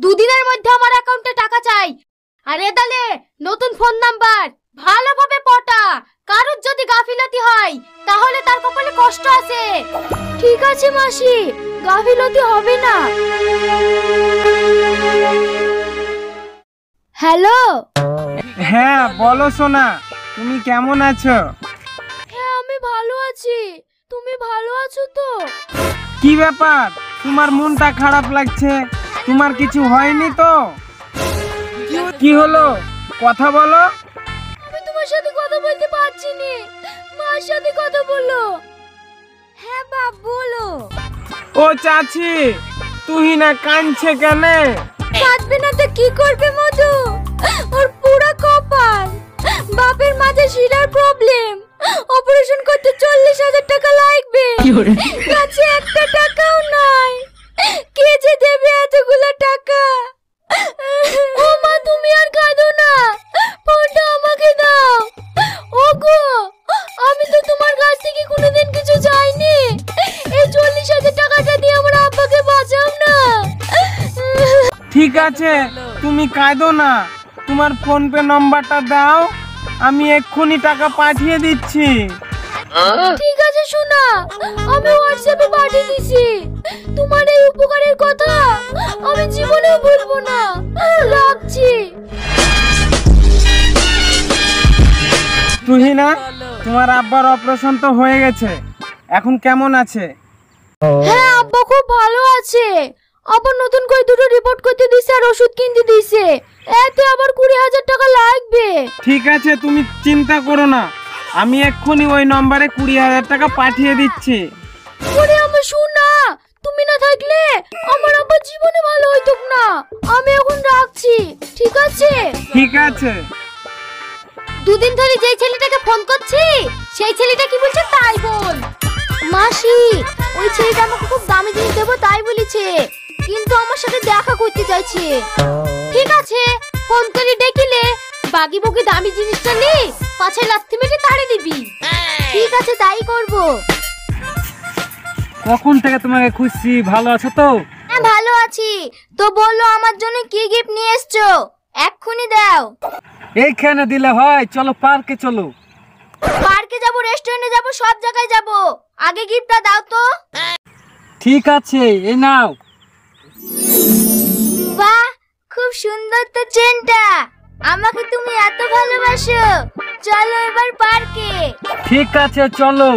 দুদিনের মধ্যে আমার অ্যাকাউন্টে টাকা চাই। আরে তাহলে নতুন ফোন নাম্বার ভালোভাবে পটা, কারোর যদি গাফিলতি হয় তাহলে তার কপালে কষ্ট আছে। ঠিক আছে মাসি, গাফিলতি হবে না। হ্যালো। হ্যাঁ বলো সোনা, তুমি কেমন আছো? হ্যাঁ আমি ভালো আছি, তুমি ভালো আছো তো? কি ব্যাপার, তোমার মনটা খারাপ লাগছে? তোমার কিছু হয়নি তো? কি হলো, কথা বলো। আমি তোমার সাথে কথা বলতে পারছি না, মার সাথে কথা বলো। হ্যাঁ বাপ বলো। ও চাচি, তুই না কাঁদছে কেন? কাঁদবে না তো কি করবে মধু, ওর পুরো কপাল। বাপের মাঝে শিরার প্রবলেম, অপারেশন করতে 40,000 টাকা লাগবে, কাছে একটা টাকাও নাই। কে যে দেবে এতগুলো টাকা? ও মা তুমি আর কাঁদো না, ফোনটা আমাকে দাও। ওগো আমি তো তোমার কাছ থেকে কোনোদিন কিছু চাইনি, এই 40,000 টাকাটা দিয়ে আমার আব্বাকে বাঁচাও না। ঠিক আছে তুমি কাঁদো না, তোমার ফোন পে নম্বরটা দাও, আমি এক্ষুনি টাকা পাঠিয়ে দিচ্ছি। ঠিক আছে শোনা, আমি হোয়াটসঅ্যাপে পাঠিয়ে দিছি। তোমার এই উপকারের কথা আমি জীবনেও ভুলবো না। রাখছি। তুহিনা, তোমার আব্বার অপারেশন তো হয়ে গেছে, এখন কেমন আছে? হ্যাঁ আব্বা খুব ভালো আছে, আবার নতুন করে দুটো রিপোর্ট করতে দিছে আর ওষুধ কিনতে দিছে, এতে আবার 20,000 টাকা লাগবে। ঠিক আছে তুমি চিন্তা করো না, আমি এক্ষুনি ওই নম্বরে 20,000 টাকা পাঠিয়ে দিচ্ছি। ওরে আমার শোনা, তুমি না থাকলে আমার আব্বা জীবনে ভালো হইতো না। আমি এখন রাখছি, ঠিক আছে? ঠিক আছে। দুদিন ধরে যেই ছেলেটাকে ফোন করছি সেই ছেলেটা কি বলছে তাই বল। মাসি, ওই ছেলেটা আমাকে খুব দামি জিনিস দেবো তাই বলেছে, কিন্তু আমার সাথে দেখা করতে চাইছে। ঠিক আছে, ফোন করে ডেকিলে বাগি বগি দামি জিনিসটা নি, পাছে লাথি মেরে তাড়ে দিবি। ঠিক আছে তাই করব। কখন থেকে তোমাকে খুঁজছি, ভালো আছো তো? হ্যাঁ ভালো আছি, তো বললো আমার জন্য কি গিফট নিয়ে এসছো, এক্ষুনি দাও। এইখানে দিলে হয়, চলো পার্কে চলো। পার্কে যাব, রেস্টুরেন্টে যাব, সব জায়গায় যাব, আগে গিফটটা দাও তো। ঠিক আছে এই নাও। বাহ খুব সুন্দর তো চেনটা, আমাকে তুমি এত ভালোবাসো, চলো এবার পার্কে। ঠিক আছে চলো।